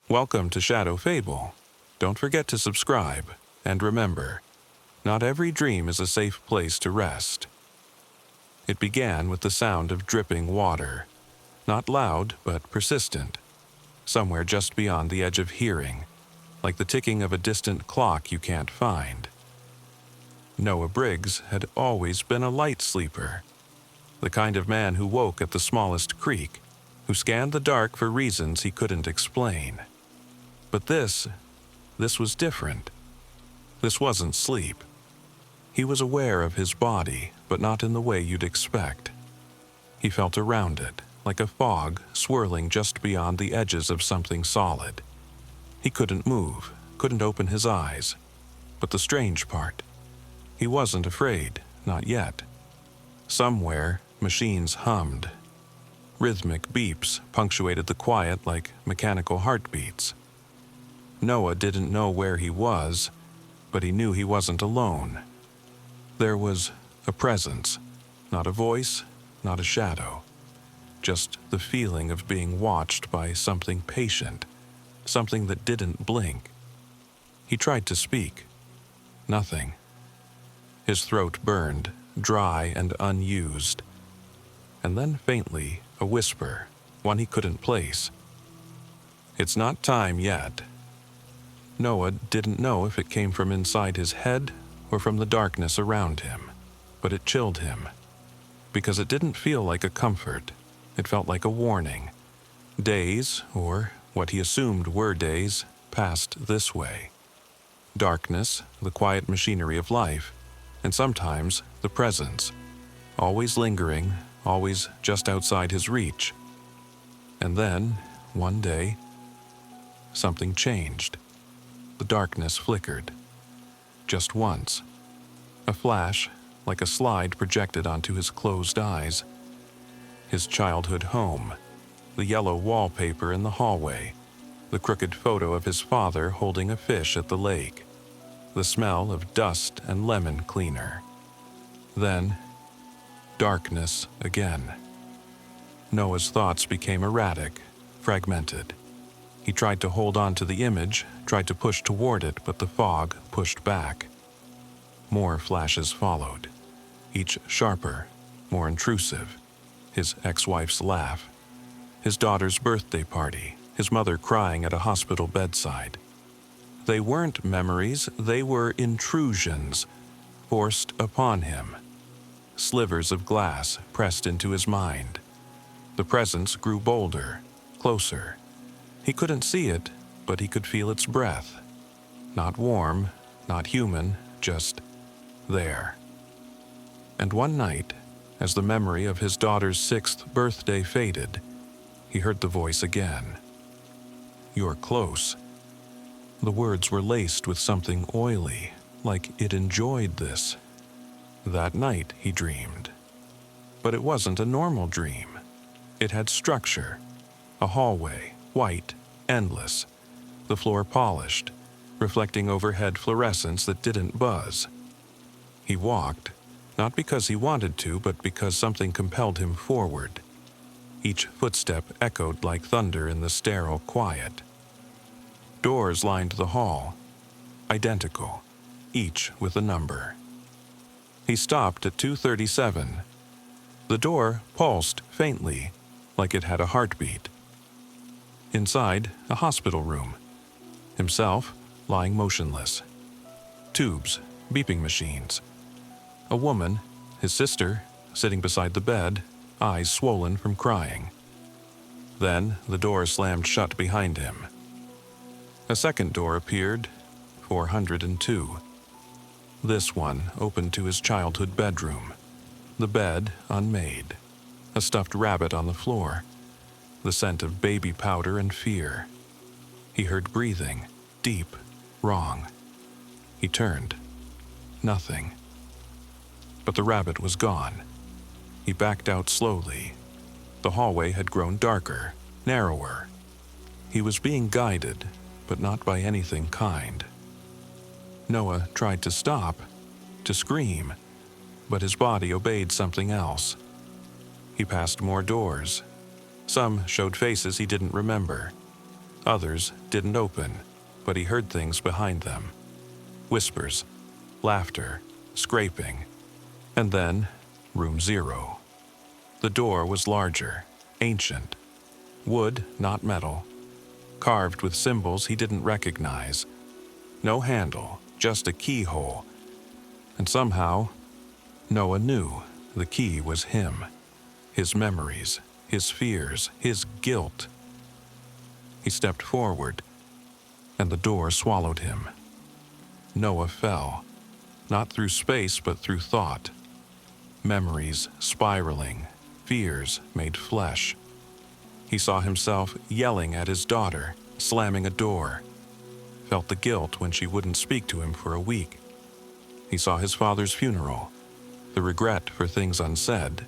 Welcome to Shadow Fable. Don't forget to subscribe, and remember, not every dream is a safe place to rest. It began with the sound of dripping water, not loud but persistent, somewhere just beyond the edge of hearing, like the ticking of a distant clock you can't find. Noah Briggs had always been a light sleeper, the kind of man who woke at the smallest creak, who scanned the dark for reasons he couldn't explain. But this was different. This wasn't sleep. He was aware of his body, but not in the way you'd expect. He felt around it, like a fog swirling just beyond the edges of something solid. He couldn't move, couldn't open his eyes. But the strange part, he wasn't afraid, not yet. Somewhere, machines hummed. Rhythmic beeps punctuated the quiet like mechanical heartbeats. Noah didn't know where he was, but he knew he wasn't alone. There was a presence, not a voice, not a shadow. Just the feeling of being watched by something patient, something that didn't blink. He tried to speak. Nothing. His throat burned, dry and unused. And then faintly, a whisper, one he couldn't place. "It's not time yet." Noah didn't know if it came from inside his head or from the darkness around him, but it chilled him. Because it didn't feel like a comfort, it felt like a warning. Days, or what he assumed were days, passed this way. Darkness, the quiet machinery of life, and sometimes the presence, always lingering, always just outside his reach. And then, one day, something changed. The darkness flickered. Just once. A flash, like a slide projected onto his closed eyes. His childhood home, the yellow wallpaper in the hallway, the crooked photo of his father holding a fish at the lake, the smell of dust and lemon cleaner. Then, darkness again. Noah's thoughts became erratic, fragmented. He tried to hold on to the image, tried to push toward it, but the fog pushed back. More flashes followed, each sharper, more intrusive. His ex-wife's laugh, his daughter's birthday party, his mother crying at a hospital bedside. They weren't memories, they were intrusions, forced upon him. Slivers of glass pressed into his mind. The presence grew bolder, closer. He couldn't see it, but he could feel its breath. Not warm, not human, just there. And one night, as the memory of his daughter's 6th birthday faded, he heard the voice again. "You're close." The words were laced with something oily, like it enjoyed this. That night, he dreamed. But it wasn't a normal dream. It had structure. A hallway, white, endless. The floor polished, reflecting overhead fluorescence that didn't buzz. He walked, not because he wanted to, but because something compelled him forward. Each footstep echoed like thunder in the sterile quiet. Doors lined the hall, identical, each with a number. He stopped at 237. The door pulsed faintly, like it had a heartbeat. Inside, a hospital room. Himself, lying motionless. Tubes, beeping machines. A woman, his sister, sitting beside the bed, eyes swollen from crying. Then the door slammed shut behind him. A second door appeared, 402. This one opened to his childhood bedroom. The bed unmade. A stuffed rabbit on the floor. The scent of baby powder and fear. He heard breathing, deep, wrong. He turned. Nothing. But the rabbit was gone. He backed out slowly. The hallway had grown darker, narrower. He was being guided, but not by anything kind. Noah tried to stop, to scream, but his body obeyed something else. He passed more doors. Some showed faces he didn't remember. Others didn't open, but he heard things behind them. Whispers, laughter, scraping. And then, room 0. The door was larger, ancient. Wood, not metal. Carved with symbols he didn't recognize. No handle, just a keyhole. And somehow, Noah knew the key was him. His memories, his fears, his guilt. He stepped forward, and the door swallowed him. Noah fell, not through space but through thought. Memories spiraling, fears made flesh. He saw himself yelling at his daughter, slamming a door. Felt the guilt when she wouldn't speak to him for a week. He saw his father's funeral, the regret for things unsaid.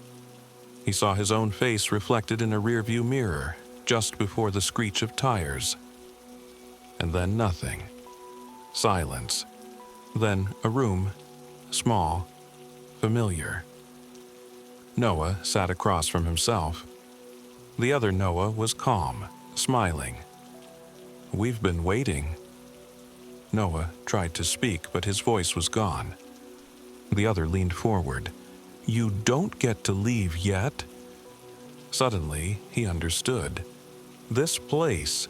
He saw his own face reflected in a rearview mirror just before the screech of tires. And then nothing. Silence. Then a room, small, familiar. Noah sat across from himself. The other Noah was calm, smiling. "We've been waiting." Noah tried to speak, but his voice was gone. The other leaned forward. "You don't get to leave yet?" Suddenly, he understood. This place,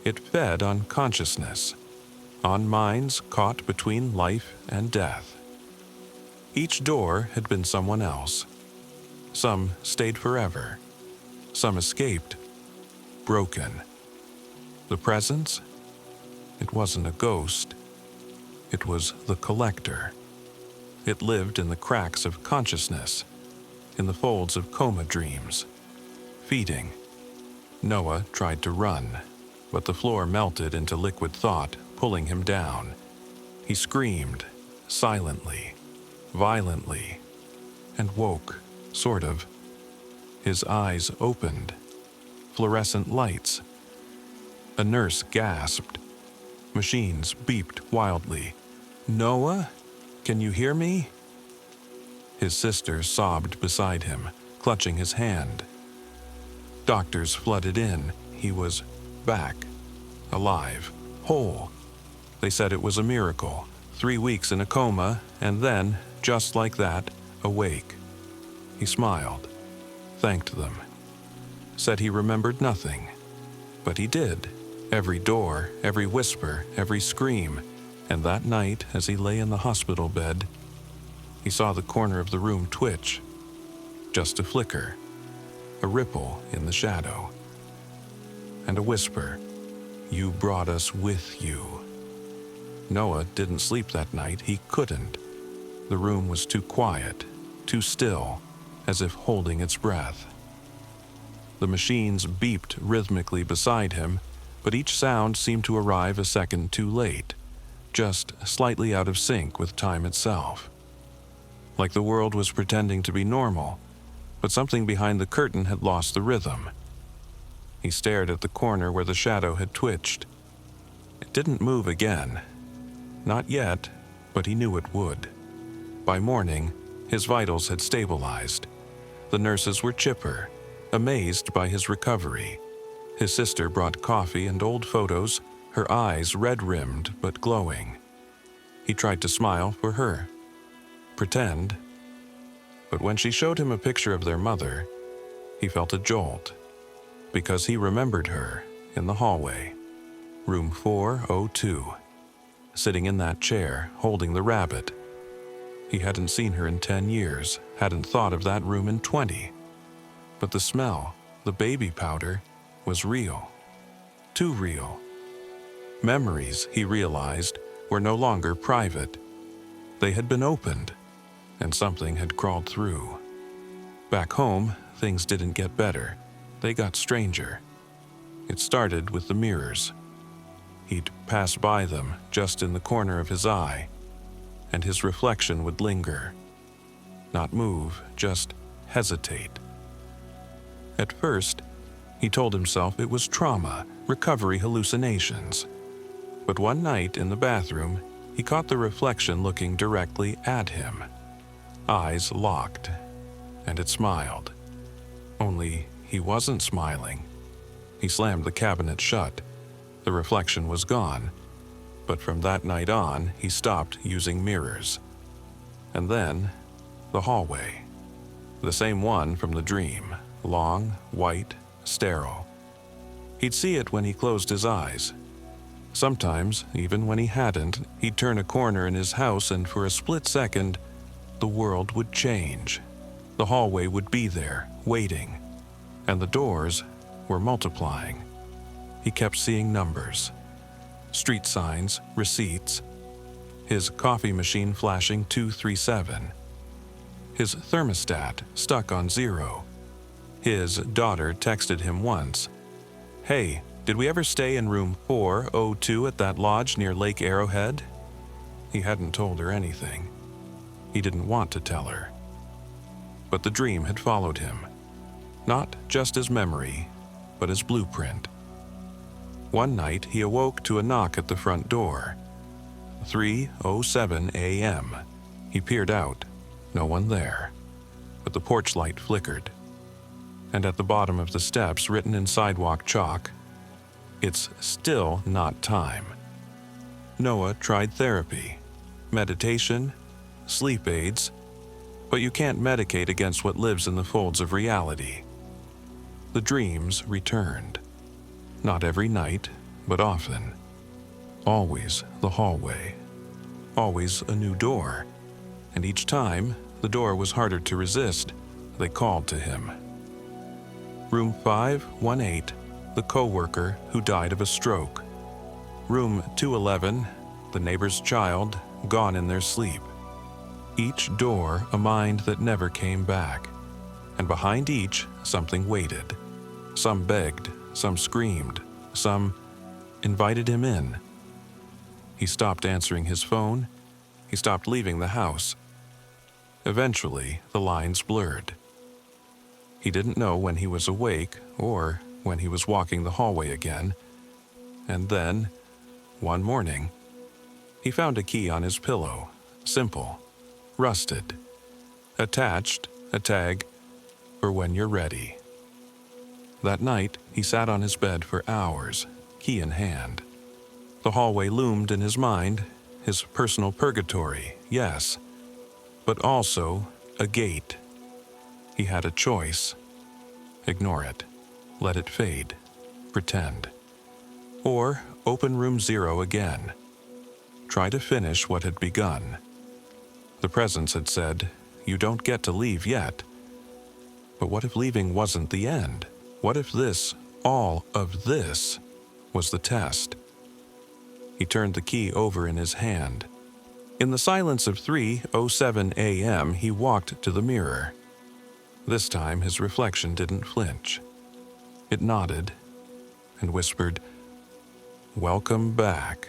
it fed on consciousness, on minds caught between life and death. Each door had been someone else. Some stayed forever. Some escaped, broken. The presence? It wasn't a ghost. It was the collector. It lived in the cracks of consciousness, in the folds of coma dreams, feeding. Noah tried to run, but the floor melted into liquid thought, pulling him down. He screamed, silently, violently, and woke, sort of. His eyes opened. Fluorescent lights. A nurse gasped. Machines beeped wildly. "Noah? Can you hear me?" His sister sobbed beside him, clutching his hand. Doctors flooded in. He was back, alive, whole. They said it was a miracle. 3 weeks in a coma, and then, just like that, awake. He smiled, thanked them, said he remembered nothing. But he did. Every door, every whisper, every scream. And that night, as he lay in the hospital bed, he saw the corner of the room twitch. Just a flicker, a ripple in the shadow. And a whisper, "You brought us with you." Noah didn't sleep that night. He couldn't. The room was too quiet, too still, as if holding its breath. The machines beeped rhythmically beside him, but each sound seemed to arrive a second too late, just slightly out of sync with time itself. Like the world was pretending to be normal, but something behind the curtain had lost the rhythm. He stared at the corner where the shadow had twitched. It didn't move again. Not yet, but he knew it would. By morning, his vitals had stabilized. The nurses were chipper, amazed by his recovery. His sister brought coffee and old photos, her eyes red-rimmed but glowing. He tried to smile for her, pretend. But when she showed him a picture of their mother, he felt a jolt, because he remembered her in the hallway, room 402, sitting in that chair, holding the rabbit. He hadn't seen her in 10 years, hadn't thought of that room in 20. But the smell, the baby powder, was real. Too real. Memories, he realized, were no longer private. They had been opened, and something had crawled through. Back home, things didn't get better. They got stranger. It started with the mirrors. He'd pass by them just in the corner of his eye, and his reflection would linger. Not move, just hesitate. At first, he told himself it was trauma, recovery hallucinations. But one night in the bathroom, he caught the reflection looking directly at him. Eyes locked, and it smiled. Only he wasn't smiling. He slammed the cabinet shut. The reflection was gone, but from that night on, he stopped using mirrors. And then, the hallway. The same one from the dream, long, white, sterile. He'd see it when he closed his eyes. Sometimes, even when he hadn't, he'd turn a corner in his house and for a split second, the world would change. The hallway would be there, waiting, and the doors were multiplying. He kept seeing numbers, street signs, receipts, his coffee machine flashing 237, his thermostat stuck on 0. His daughter texted him once, "Hey, did we ever stay in room 402 at that lodge near Lake Arrowhead?" He hadn't told her anything. He didn't want to tell her. But the dream had followed him. Not just his memory, but his blueprint. One night, he awoke to a knock at the front door. 3:07 a.m. He peered out. No one there. But the porch light flickered. And at the bottom of the steps, written in sidewalk chalk, "It's still not time." Noah tried therapy, meditation, sleep aids, but you can't medicate against what lives in the folds of reality. The dreams returned. Not every night, but often. Always the hallway. Always a new door. And each time, the door was harder to resist. They called to him. Room 518, the coworker who died of a stroke. Room 211, the neighbor's child, gone in their sleep. Each door a mind that never came back. And behind each, something waited. Some begged, some screamed, some invited him in. He stopped answering his phone. He stopped leaving the house. Eventually, the lines blurred. He didn't know when he was awake or when he was walking the hallway again. And then, one morning, he found a key on his pillow, simple, rusted, attached, a tag, for when you're ready. That night, he sat on his bed for hours, key in hand. The hallway loomed in his mind, his personal purgatory, yes, but also a gate. He had a choice. Ignore it. Let it fade. Pretend. Or open room 0 again. Try to finish what had begun. The presence had said, "You don't get to leave yet." But what if leaving wasn't the end? What if this, all of this, was the test? He turned the key over in his hand. In the silence of 3:07 a.m., he walked to the mirror. This time, his reflection didn't flinch. It nodded and whispered, "Welcome back."